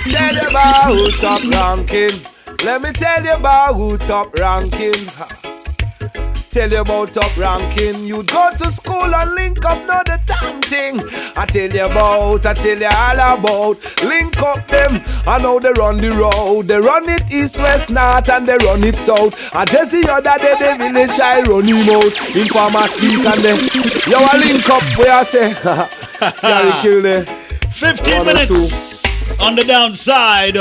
Tell you about who top ranking. Let me tell you about who top ranking. Tell you about top ranking. You go to school and link up, know the damn thing. I tell you all about. Link up them, I know they run the road. They run it east, west, north, and they run it south. And just the other day, the village I run him out. Informer speak and then, yo, I link up where I say, Khari kill there. 15 minutes on the downside.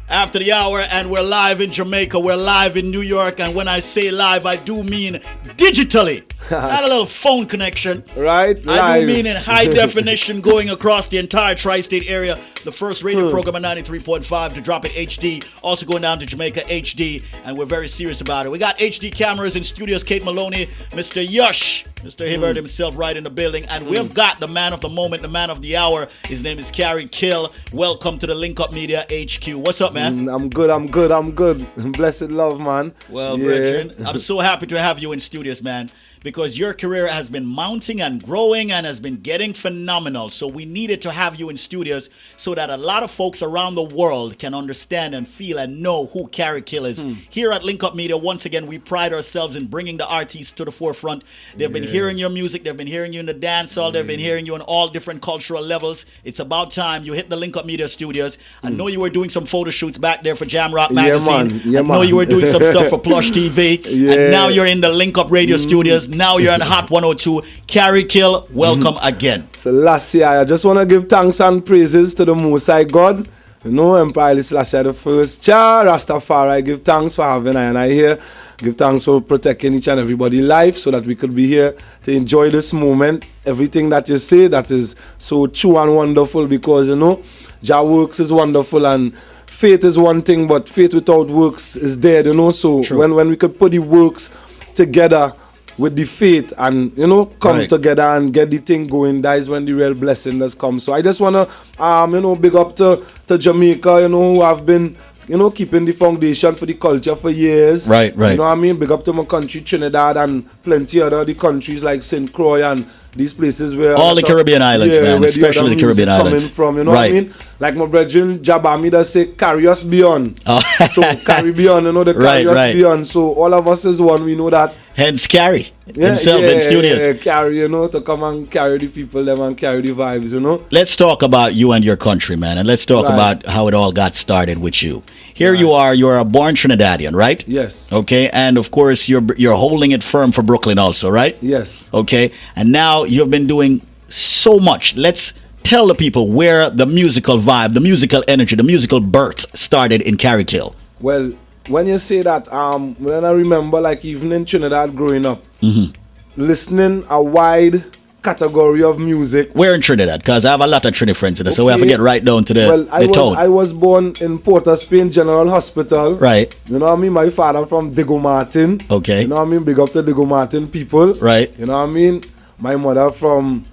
After the hour, and we're live in Jamaica, we're live in New York, and when I say live, I do mean digitally. Not a little phone connection. Right, I do mean in high definition going across the entire tri-state area. The first radio program at 93.5 to drop it HD. Also going down to Jamaica HD, and we're very serious about it. We got HD cameras in studios, Kate Maloney, Mr. Yush, Mr. Hibbert himself right in the building, and we've got the man of the moment, the man of the hour. His name is Khari Kill. Welcome to the Link Up Media HQ. What's up, man? I'm good. Blessed love, man. Well, brethren, I'm so happy to have you in studios, man, because your career has been mounting and growing and has been getting phenomenal. So we needed to have you in studios so that a lot of folks around the world can understand and feel and know who Khari Kill is. Here at Link Up Media, once again, we pride ourselves in bringing the artists to the forefront. They've been hearing your music. They've been hearing you in the dance hall. They've been hearing you on all different cultural levels. It's about time you hit the Link Up Media studios. I know you were doing some photo shoots back there for Jam Rock Magazine. I know you were doing some stuff for Plush TV. And now you're in the Link Up Radio studios. Now you're on Hot 102. Khari Kill, welcome again. So last year, I just want to give thanks and praises to the Most High God. You know, Empire Selassie the first. Jah Rastafari, give thanks for having I here. Give thanks for protecting each and everybody's life so that we could be here to enjoy this moment. Everything that you say, that is so true and wonderful, because, you know, Jah works is wonderful, and faith is one thing, but faith without works is dead, you know. So when we could put the works together with the faith and, you know, come together and get the thing going, that is when the real blessing does come. So I just want to, you know, big up to Jamaica, you know, who have been, you know, keeping the foundation for the culture for years. Right. You know what I mean? Big up to my country, Trinidad, and plenty other the countries like St. Croix and these places where all the Caribbean islands, man, especially the Caribbean islands. Coming from, you know what I mean? Like my brethren Jabami does say, carry us beyond. So carry beyond, you know, the carry us beyond. So all of us is one, we know that. Hence Khari himself in studios. Yeah, Khari, you know, to come and carry the people, them, and carry the vibes, you know. Let's talk about you and your country, man, and let's talk about how it all got started with you. Here you are, you're a born Trinidadian, right? Yes. Okay, and of course you're holding it firm for Brooklyn also, right? Yes. Okay, and now you've been doing so much. Let's tell the people where the musical vibe, the musical energy, the musical birth started in Khari Kill. Well, when you say that, when I remember, like, even in Trinidad growing up, listening a wide category of music. Where in Trinidad? Because I have a lot of Trinidad friends in there, so we have to get right down to the tone. I was born in Port of Spain General Hospital. Right. You know what I mean? My father from Diego Martin. Okay. You know what I mean? Big up to Diego Martin people. Right. You know what I mean? My mother from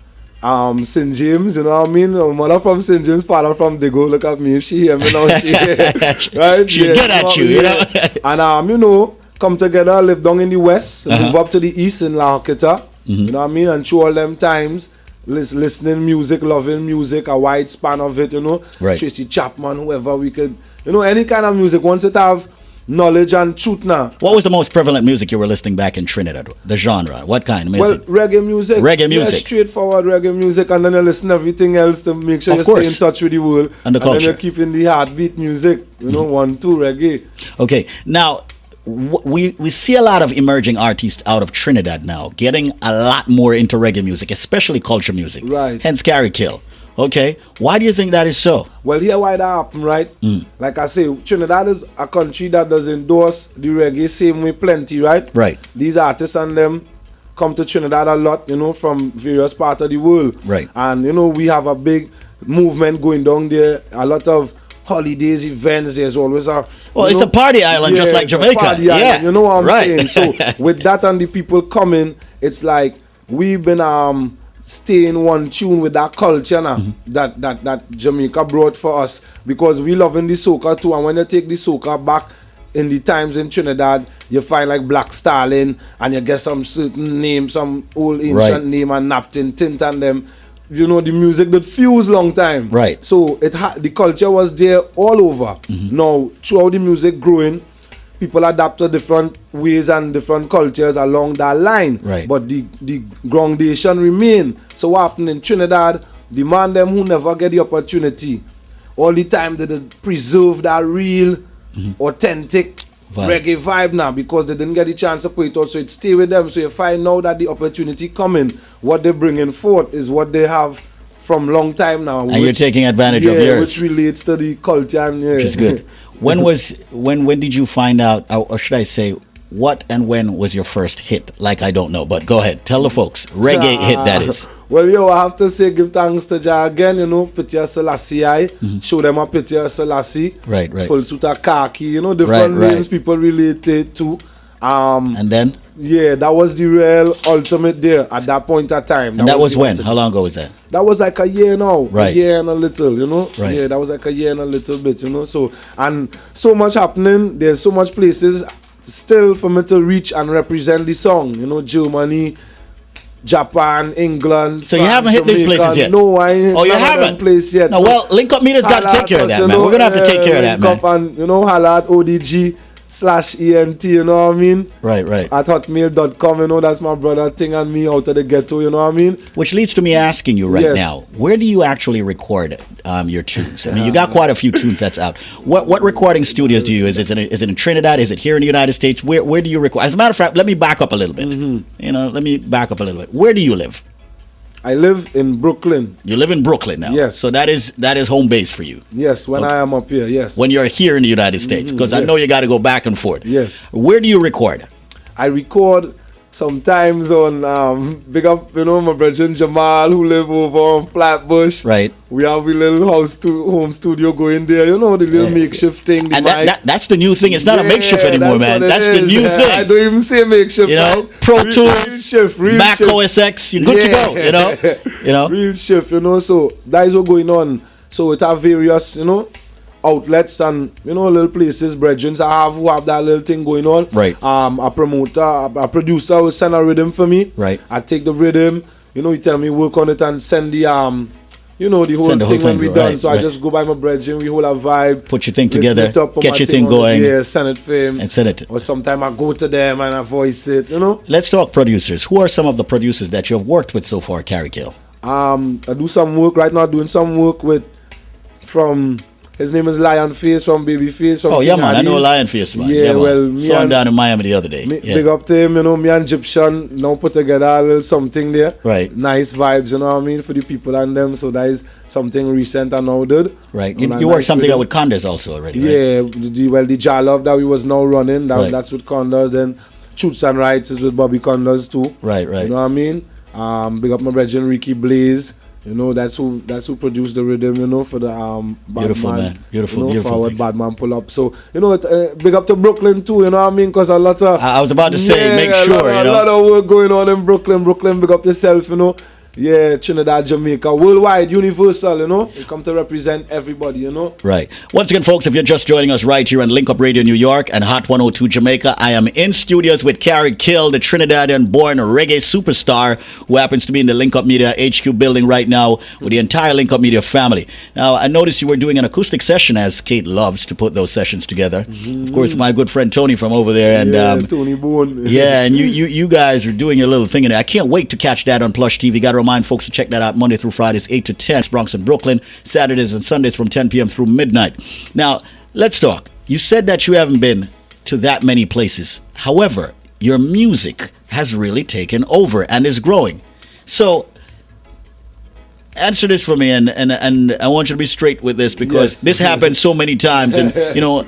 St. James, you know what I mean? My mother from St. James, father from Diego. Look at me, if she hear me now, right? She'll get at you, you know? And you know, come together, live down in the west, move up to the east in La Joquita, you know what I mean? And through all them times, listening music, loving music, a wide span of it, you know? Right. Tracy Chapman, whoever we could, you know, any kind of music, once it have knowledge and truth now. What was the most prevalent music you were listening back in Trinidad? The genre? What kind of music? Well, reggae music. Reggae music. Yeah, straightforward reggae music, and then you listen to everything else to make sure you stay in touch with the world. And the culture. And then you're keeping the heartbeat music, you know, 1, 2, reggae. Okay, now, we see a lot of emerging artists out of Trinidad now, getting a lot more into reggae music, especially culture music. Right. Hence Khari Kill. Okay, why do you think that is so? Well, here why that happen, right? Like I say, Trinidad is a country that does endorse the reggae same way plenty, right? Right. These artists and them come to Trinidad a lot, you know, from various parts of the world. Right. And, you know, we have a big movement going down there, a lot of holidays, events. There's always a... Well, it's a party island, just like Jamaica. Yeah, you know what I'm saying? So with that and the people coming, it's like we've been... stay in one tune with that culture now, that Jamaica brought for us, because we love in the soca too. And when you take the soca back in the times in Trinidad, you find like Black Stalin, and you get some certain name, some old ancient name, and Napton Tint and them. you know, the music that fused long time. Right. So the culture was there all over. Now, throughout the music growing, people adapt to different ways and different cultures along that line. Right. But the groundation remain. So what happened in Trinidad, the man them who never get the opportunity, all the time they preserve that real, authentic reggae vibe now, because they didn't get the chance to put it out, so it stay with them. So you find now that the opportunity coming, what they're bringing forth is what they have from long time now. And you're taking advantage of yours. Which relates to the culture. And, which is good. When did you find out, or should I say, what and when was your first hit? Like, I don't know, but go ahead. Tell the folks. Reggae hit, that is. Well, yo, I have to say, give thanks to Jah again, you know, Picture Selassie. Show them a picture of Selassie. Right. Full suit of khaki, you know, different names people related to. And then? Yeah, that was the real ultimate there at that point of time. And that was when? How long ago was that? That was like a year now. Right. A year and a little, you know. Right. Yeah, that was like a year and a little bit, you know. So, and so much happening. There's so much places still for me to reach and represent the song, you know, Germany, Japan, England. So France, you haven't hit these places yet? No, I ain't. Oh, you haven't? Place yet. No, well, Link Up Media's got to take care of that, man. We're gonna have to take care of that, man. Link Up and, you know, holla at ODG/ENT, you know what I mean? Right. At hotmail.com, you know, that's my brother thing and me out of the ghetto, you know what I mean? Which leads to me asking you right now, where do you actually record your tunes? I mean, you got quite a few tunes that's out. What recording studios do you use? Is it in Trinidad? Is it here in the United States? Where do you record? As a matter of fact, let me back up a little bit. You know, let me back up a little bit. Where do you live? I live in Brooklyn. You live in Brooklyn now? Yes. So that is home base for you? Yes, when I am up here, yes. When you're here in the United States? Because I know you got to go back and forth. Yes. Where do you record? I record sometimes on, big up, you know, my brother Jamal who live over on Flatbush. Right. We have a little home studio going there, you know, the little makeshift thing. And that's the new thing. It's not a makeshift anymore, man. That's the new thing. I don't even say makeshift. You know, right? Pro Tools, Mac OS X, you're good to go, you know? Real shift, you know, so that is what's going on. So it have various, you know, outlets and, you know, little places, brethren who have that little thing going on. Right. A promoter, a producer will send a rhythm for me. Right. I take the rhythm, you know, he tell me work on it and send the you know, the whole thing when we done. So I just go by my brethren, we hold a vibe. Put your thing together, get your thing going. Yeah, send it for him. And send it. Or sometimes I go to them and I voice it, you know. Let's talk producers. Who are some of the producers that you have worked with so far, Khari Kill? I do some work right now, doing some work with, his name is Lionface from Babyface. From King man, I know Lionface, man. Yeah, well, saw him down in Miami the other day. Big up to him, you know, me and Egyptian now put together a little something there. Right. Nice vibes, you know what I mean, for the people and them. So that is something recent and now did. Right. You worked something out with Condes also already, right? Yeah, the Jar Love that we was now running, that's with Condes. Then Truths and Rights is with Bobby Condes too. Right. You know what I mean? Big up my brethren Ricky Blaze. You know, that's who produced the rhythm, you know, for the beautiful man. Beautiful, you know, beautiful. Forward Badman pull up. So, you know, big up to Brooklyn too, you know what I mean? Because a lot of... I was about to say, make sure, a lot of work going on in Brooklyn. Brooklyn, big up yourself, you know. Yeah, Trinidad, Jamaica, worldwide, universal, you know. You come to represent everybody, you know. Right. Once again, folks, if you're just joining us right here on Link Up Radio New York and Hot 102 Jamaica, I am in studios with Khari Kill, the Trinidadian-born reggae superstar who happens to be in the Link Up Media HQ building right now with the entire Link Up Media family. Now, I noticed you were doing an acoustic session, as Kate loves to put those sessions together. Of course, my good friend Tony from over there. And Tony Bone. Yeah, and you guys are doing your little thing in there. I can't wait to catch that on Plush TV. Got to remind folks to check that out Monday through Fridays, 8 to 10, Bronx and Brooklyn, Saturdays and Sundays from 10 p.m. through midnight. Now, let's talk. You said that you haven't been to that many places. However, your music has really taken over and is growing. So, answer this for me, and I want you to be straight with this, because this happens so many times, and you know,